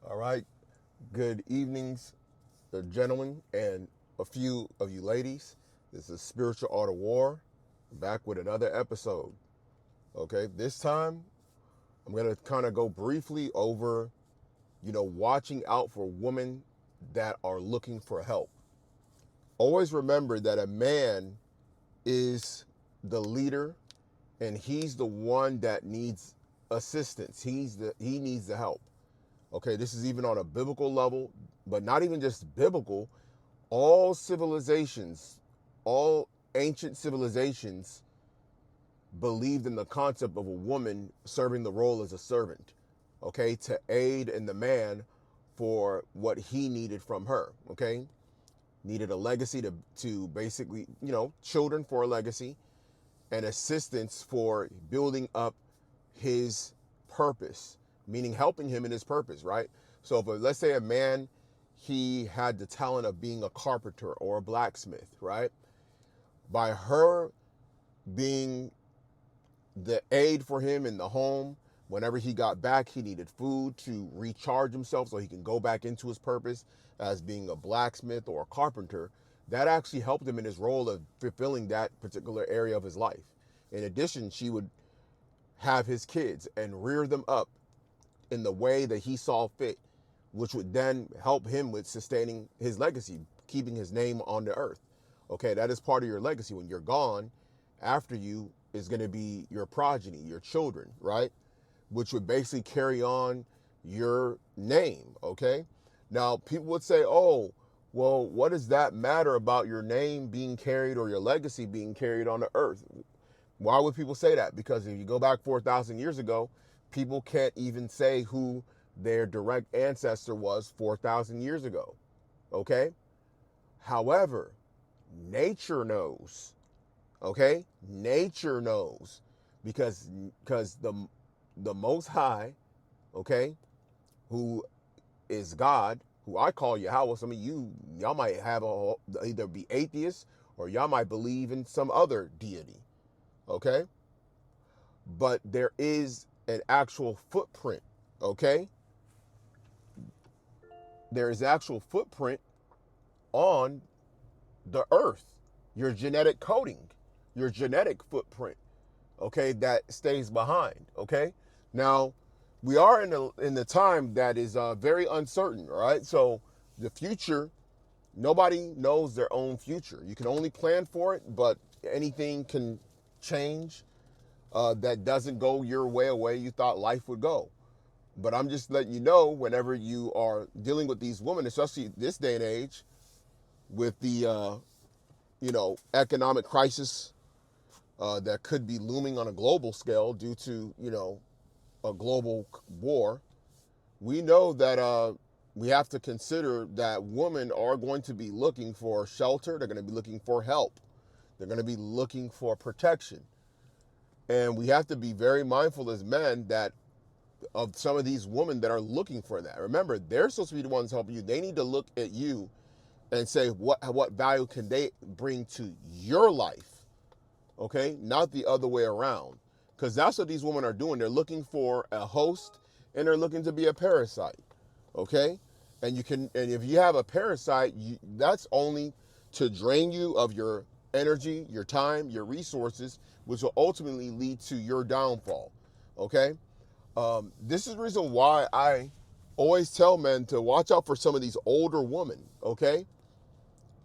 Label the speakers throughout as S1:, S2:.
S1: All right. Good evenings, gentlemen, and a few of you ladies. This is Spiritual Art of War, back with another episode. Okay, this time I'm going to kind of go briefly over, watching out for women that are looking for help. Always remember that a man is the leader and he's the one that needs assistance. He needs the help. Okay, this is even on a biblical level, but not even just biblical. All civilizations, all ancient civilizations believed in the concept of a woman serving the role as a servant, okay, to aid in the man for what he needed from her, okay? Needed a legacy to basically, children for a legacy and assistance for building up his purpose, meaning helping him in his purpose, right? So if let's say a man, he had the talent of being a carpenter or a blacksmith, right? By her being the aid for him in the home, whenever he got back, he needed food to recharge himself so he can go back into his purpose as being a blacksmith or a carpenter. That actually helped him in his role of fulfilling that particular area of his life. In addition, she would have his kids and rear them up in the way that he saw fit, which would then help him with sustaining his legacy, keeping his name on the earth. Okay, that is part of your legacy. When you're gone, after you is going to be your progeny, your children, right? Which would basically carry on your name, okay? Now, people would say, oh, well, what does that matter about your name being carried or your legacy being carried on the earth? Why would people say that? Because if you go back 4,000 years ago, people can't even say who their direct ancestor was 4,000 years ago, okay? However, nature knows, okay? Nature knows because the Most High, okay, who is God, who I call Yahweh. Some of y'all might have either be atheists or y'all might believe in some other deity, okay? But there is an actual footprint, okay? There is actual footprint on the earth, your genetic coding, your genetic footprint, okay, that stays behind, okay? Now, we are in the time that is very uncertain, all right? So the future, nobody knows their own future. You can only plan for it, but anything can change that doesn't go your way a way you thought life would go. But I'm just letting you know, whenever you are dealing with these women, especially this day and age, with the economic crisis that could be looming on a global scale due to a global war, we know that we have to consider that women are going to be looking for shelter. They're going to be looking for help. They're going to be looking for protection. And we have to be very mindful as men that of some of these women that are looking for that. Remember, they're supposed to be the ones helping you. They need to look at you and say, what value can they bring to your life? Okay, not the other way around. Because that's what these women are doing. They're looking for a host and they're looking to be a parasite. Okay? And if you have a parasite, that's only to drain you of your energy, your time, your resources, which will ultimately lead to your downfall. Okay? This is the reason why I always tell men to watch out for some of these older women. Okay?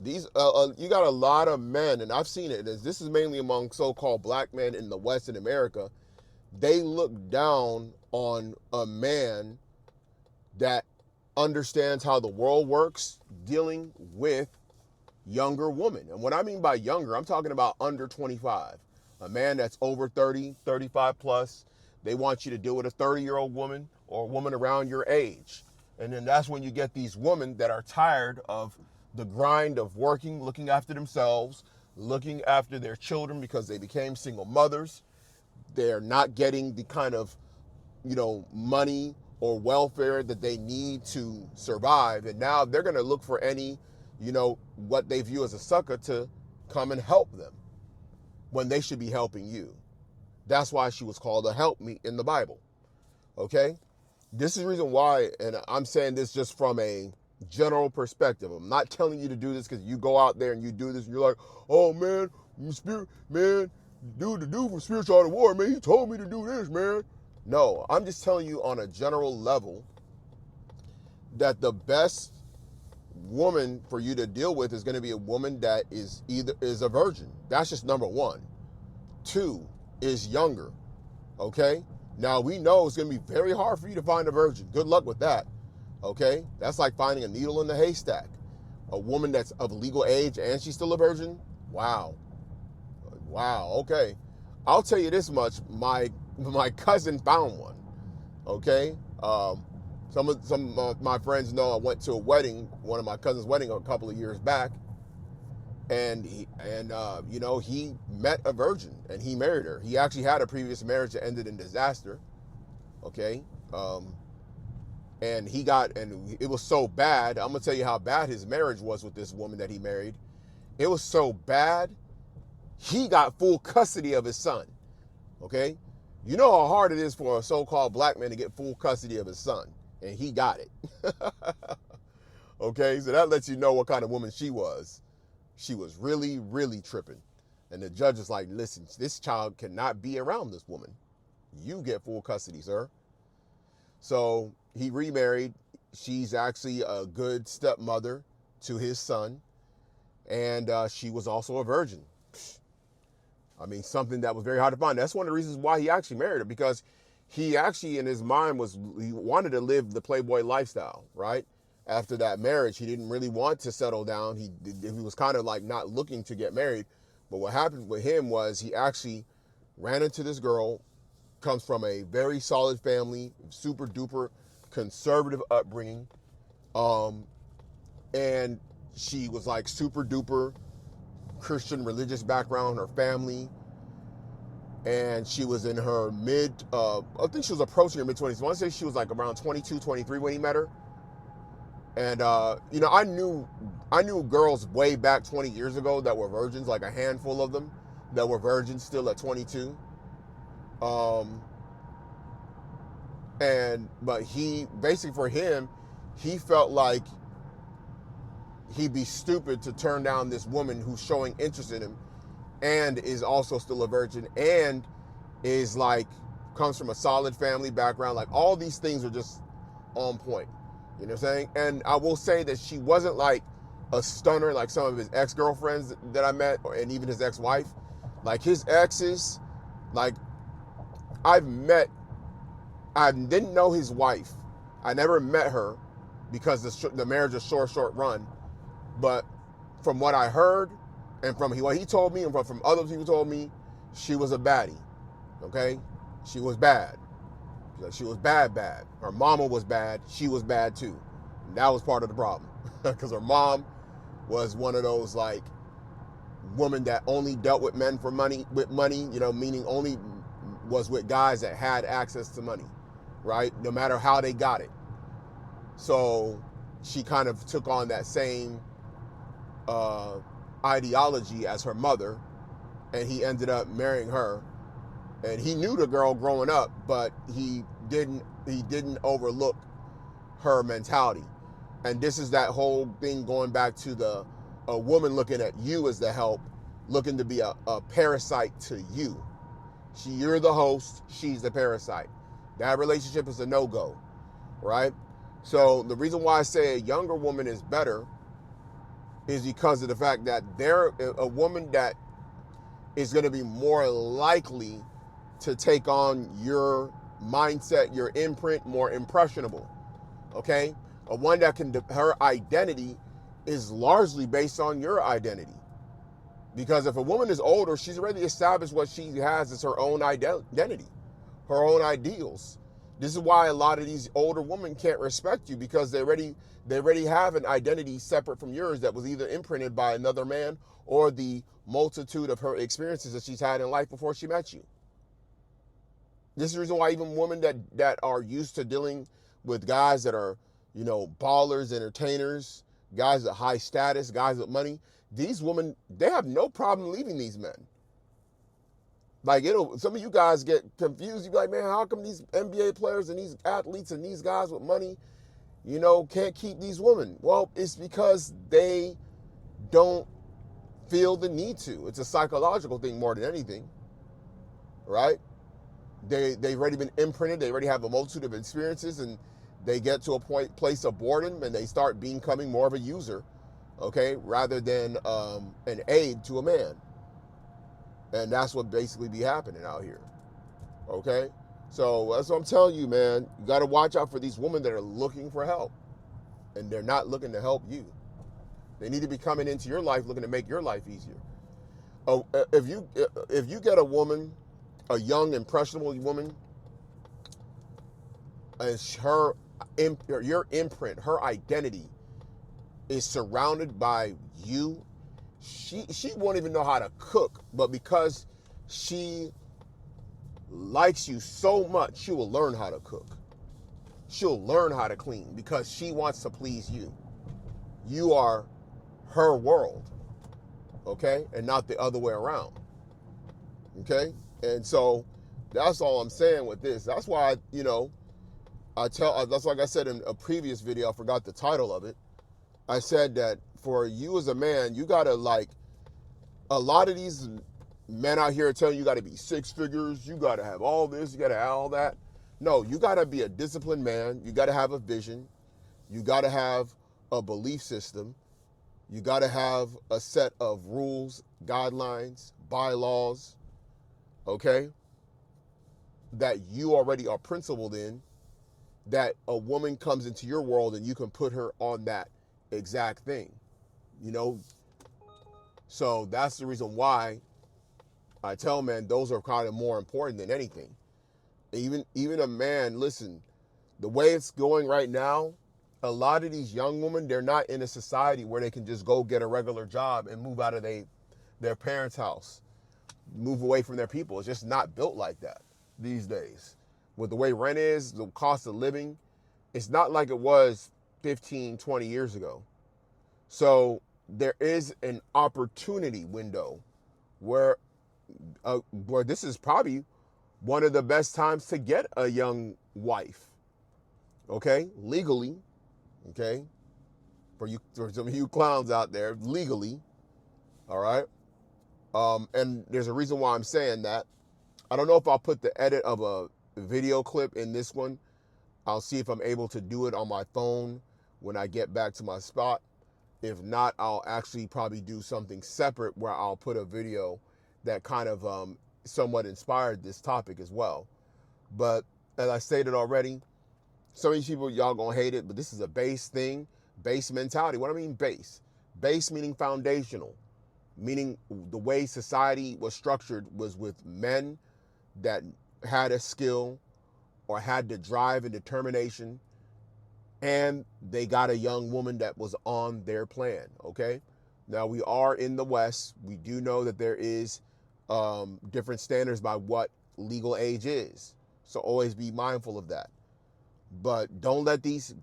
S1: These you got a lot of men, and I've seen it. This is mainly among so-called black men in the West in America. They look down on a man that understands how the world works, dealing with younger women. And what I mean by younger, I'm talking about under 25. A man that's over 30, 35 plus. They want you to deal with a 30-year-old woman or a woman around your age. And then that's when you get these women that are tired of the grind of working, looking after themselves, looking after their children because they became single mothers. They're not getting the kind of, money or welfare that they need to survive. And now they're going to look for any, what they view as a sucker to come and help them when they should be helping you. That's why she was called a helpmeet in the Bible. Okay? This is the reason why, and I'm saying this just from a general perspective. I'm not telling you to do this because you go out there and you do this and you're like, oh man, spirit, man, the dude from Spiritual Art of War, man, he told me to do this, man. No, I'm just telling you on a general level that the best woman for you to deal with is going to be a woman that is a virgin. That's just number one. Two, is younger. Okay? Now we know it's going to be very hard for you to find a virgin. Good luck with that. Okay? That's like finding a needle in the haystack. A woman that's of legal age and she's still a virgin? Wow. Wow. Okay. I'll tell you this much. My cousin found one. Okay? Some of my friends know I went to a wedding, one of my cousin's wedding a couple of years back, and he met a virgin and he married her. He actually had a previous marriage that ended in disaster. Okay, and it was so bad. I'm gonna tell you how bad his marriage was with this woman that he married. It was so bad, he got full custody of his son. Okay, you know how hard it is for a so-called black man to get full custody of his son. And he got it. Okay, so that lets you know what kind of woman she was. She was really, really tripping. And the judge is like, listen, this child cannot be around this woman. You get full custody, sir. So he remarried. She's actually a good stepmother to his son. And she was also a virgin. I mean, something that was very hard to find. That's one of the reasons why he actually married her, because he actually, in his mind, he wanted to live the Playboy lifestyle, right? After that marriage, he didn't really want to settle down. He was kind of like not looking to get married. But what happened with him was he actually ran into this girl, comes from a very solid family, super duper conservative upbringing. And she was like super duper Christian religious background, her family. And she was in her I think she was approaching her mid-20s. I want to say she was like around 22, 23 when he met her. And, I knew girls way back 20 years ago that were virgins, like a handful of them that were virgins still at 22. But for him, he felt like he'd be stupid to turn down this woman who's showing interest in him and is also still a virgin and is like, comes from a solid family background. Like all these things are just on point. You know what I'm saying? And I will say that she wasn't like a stunner like some of his ex-girlfriends that I met, and even his ex-wife. Like his exes, like I didn't know his wife. I never met her because the marriage was short run. But from what I heard, and from what he told me, and from other people told me, she was a baddie. Okay? She was bad. She was bad. Her mama was bad. She was bad too. And that was part of the problem. Because her mom was one of those like women that only dealt with men with money, meaning only was with guys that had access to money, right? No matter how they got it. So she kind of took on that same ideology as her mother, and he ended up marrying her. And he knew the girl growing up, but he didn't overlook her mentality. And this is that whole thing going back to a woman looking at you as the help, looking to be a parasite to you. You're the host, she's the parasite. That relationship is a no-go, right? So the reason why I say a younger woman is better is because of the fact that they're a woman that is going to be more likely to take on your mindset, your imprint, more impressionable, okay? A one that her identity is largely based on your identity. Because if a woman is older, she's already established what she has as her own identity, her own ideals. This is why a lot of these older women can't respect you, because they already have an identity separate from yours that was either imprinted by another man or the multitude of her experiences that she's had in life before she met you. This is the reason why even women that are used to dealing with guys that are, ballers, entertainers, guys at high status, guys with money, these women, they have no problem leaving these men. Like some of you guys get confused. You be like, man, how come these NBA players and these athletes and these guys with money, can't keep these women? Well, it's because they don't feel the need to. It's a psychological thing more than anything, right? They've already been imprinted. They already have a multitude of experiences, and they get to a place of boredom, and they start becoming more of a user, okay, rather than an aid to a man. And that's what basically be happening out here, okay? So that's what I'm telling you, man. You got to watch out for these women that are looking for help, and they're not looking to help you. They need to be coming into your life looking to make your life easier. Oh, if you get a woman, a young impressionable woman, as your imprint, her identity is surrounded by you, she won't even know how to cook, but because she likes you so much, she will learn how to cook. She'll learn how to clean because she wants to please you. You are her world, okay? And not the other way around, okay? And so that's all I'm saying with this. That's why, that's like I said in a previous video, I forgot the title of it. I said that for you as a man, you gotta a lot of these men out here are telling you gotta be six figures, you gotta have all this, you gotta have all that. No, you gotta be a disciplined man. You gotta have a vision. You gotta have a belief system. You gotta have a set of rules, guidelines, bylaws, okay, that you already are principled in, that a woman comes into your world and you can put her on that exact thing, So that's the reason why I tell men those are kind of more important than anything. Even a man, listen, the way it's going right now, a lot of these young women, they're not in a society where they can just go get a regular job and move out of their parents' house, move away from their people. It's just not built like that these days. With the way rent is, the cost of living, it's not like it was 15, 20 years ago. So there is an opportunity window where this is probably one of the best times to get a young wife, okay, legally, okay, for some of you clowns out there, legally, all right. And there's a reason why I'm saying that. I don't know if I'll put the edit of a video clip in this one. I'll see if I'm able to do it on my phone when I get back to my spot. If not, I'll actually probably do something separate where I'll put a video that kind of somewhat inspired this topic as well. But as I stated already, some of these people, y'all gonna hate it, but this is a base thing, base mentality. What I mean base? Base meaning foundational, meaning the way society was structured was with men that had a skill or had the drive and determination, and they got a young woman that was on their plan, okay? Now, we are in the West. We do know that there is different standards by what legal age is. So always be mindful of that. But don't let these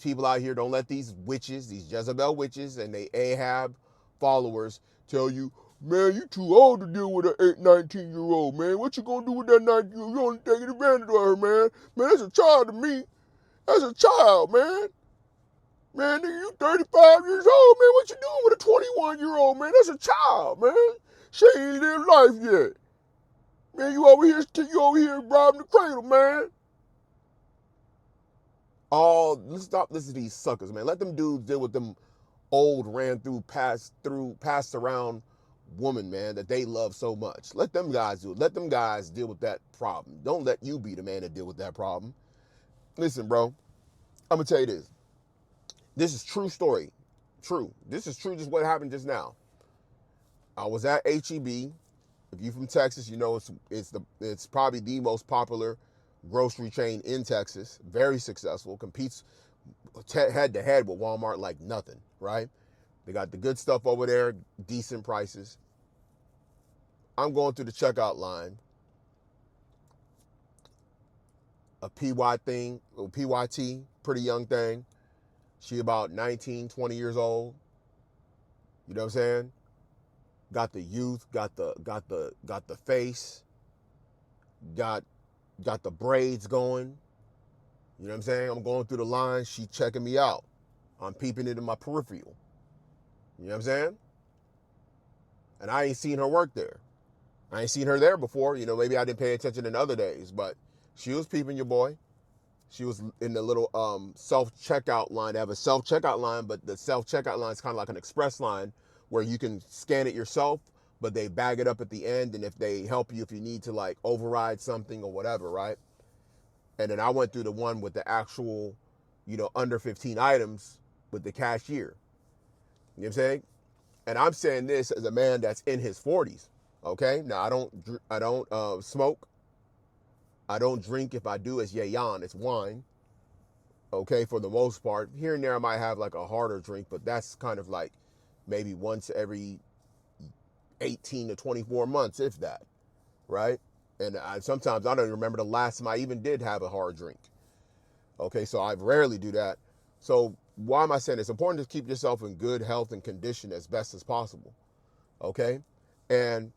S1: people out here, don't let these witches, these Jezebel witches and they Ahab followers tell you, man, you too old to deal with an 19-year-old, man. What you gonna do with that 19-year-old? You only taking advantage of her, man. Man, that's a child to me. That's a child, man. Man, nigga, you 35 years old, man. What you doing with a 21-year-old, man? That's a child, man. She ain't lived life yet. Man, you over here robbing the cradle, man. Let's stop listening to these suckers, man. Let them dudes deal with them old, passed around woman, man, that they love so much. Let them guys do it. Let them guys deal with that problem. Don't let you be the man that deal with that problem. Listen, bro, I'm gonna tell you this. This is true story. True. This is true, just what happened just now. I was at HEB. If you're from Texas, you know it's probably the most popular grocery chain in Texas. Very successful. Competes head to head with Walmart like nothing, right? They got the good stuff over there, decent prices. I'm going through the checkout line. A PYT, pretty young thing. She about 19, 20 years old. You know what I'm saying? Got the youth, got the face, got the braids going. You know what I'm saying? I'm going through the line. She checking me out. I'm peeping it in my peripheral. You know what I'm saying? And I ain't seen her work there. I ain't seen her there before. You know, maybe I didn't pay attention in other days, but she was peeping your boy. She was in the little self-checkout line. They have a self-checkout line, but the self-checkout line is kind of like an express line where you can scan it yourself, but they bag it up at the end, and if they help you if you need to like override something or whatever, right? And then I went through the one with the actual, under 15 items with the cashier. You know what I'm saying? And I'm saying this as a man that's in his 40s. Okay? Now I don't smoke. I don't drink. If I do, it's yayan, it's wine. Okay, for the most part. Here and there I might have like a harder drink, but that's kind of like maybe once every 18 to 24 months, if that, right? And sometimes I don't even remember the last time I even did have a hard drink. Okay, so I rarely do that. So why am I saying it's important to keep yourself in good health and condition as best as possible? Okay, and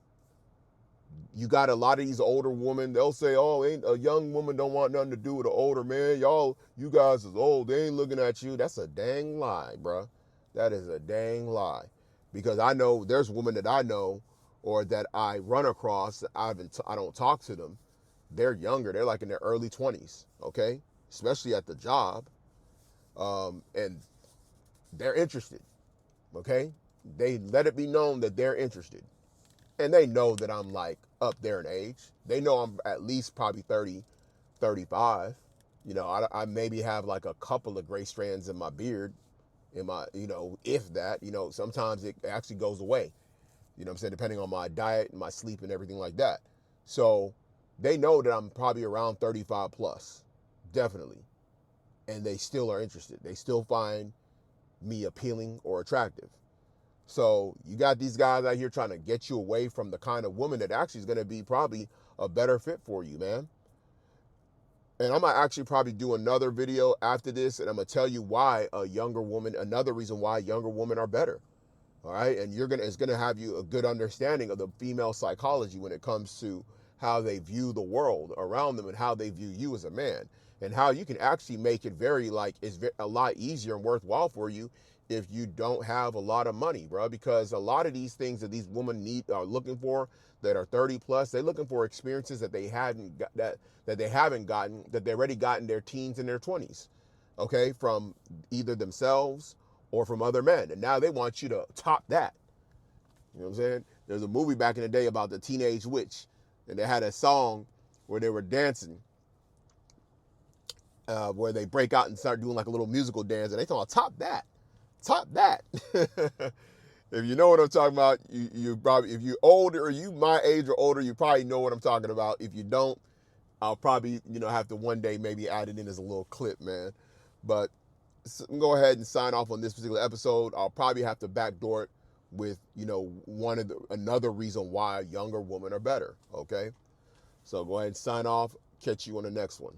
S1: you got a lot of these older women. They'll say, "Oh, ain't a young woman don't want nothing to do with an older man. You guys is old. They ain't looking at you." That's a dang lie, bruh. That is a dang lie, because I know there's women that I know or that I run across. I don't talk to them. They're younger. They're like in their early 20s. Okay, especially at the job, and they're interested. Okay, they let it be known that they're interested. And they know that I'm like up there in age. They know I'm at least probably 30, 35. I maybe have like a couple of gray strands in my beard, if that. Sometimes it actually goes away. You know what I'm saying? Depending on my diet and my sleep and everything like that. So they know that I'm probably around 35 plus, definitely. And they still are interested. They still find me appealing or attractive. So you got these guys out here trying to get you away from the kind of woman that actually is going to be probably a better fit for you, man. And I'm going to actually probably do another video after this, and I'm going to tell you why another reason why younger women are better. All right. And it's going to have you a good understanding of the female psychology when it comes to how they view the world around them and how they view you as a man, and how you can actually make it it's a lot easier and worthwhile for you if you don't have a lot of money, bro. Because a lot of these things that these women are looking for that are 30 plus, they're looking for experiences that they haven't gotten, that they already got in their teens and their 20s. Okay, from either themselves or from other men. And now they want you to top that. You know what I'm saying? There's a movie back in the day about the teenage witch, and they had a song where they were dancing, where they break out and start doing like a little musical dance, and they thought, top that. If you know what I'm talking about, you probably, if you're older or you my age or older, you probably know what I'm talking about. If you don't, I'll probably, have to one day maybe add it in as a little clip, man. But go ahead and sign off on this particular episode. I'll probably have to backdoor it with, another reason why younger women are better. Okay. So go ahead and sign off. Catch you on the next one.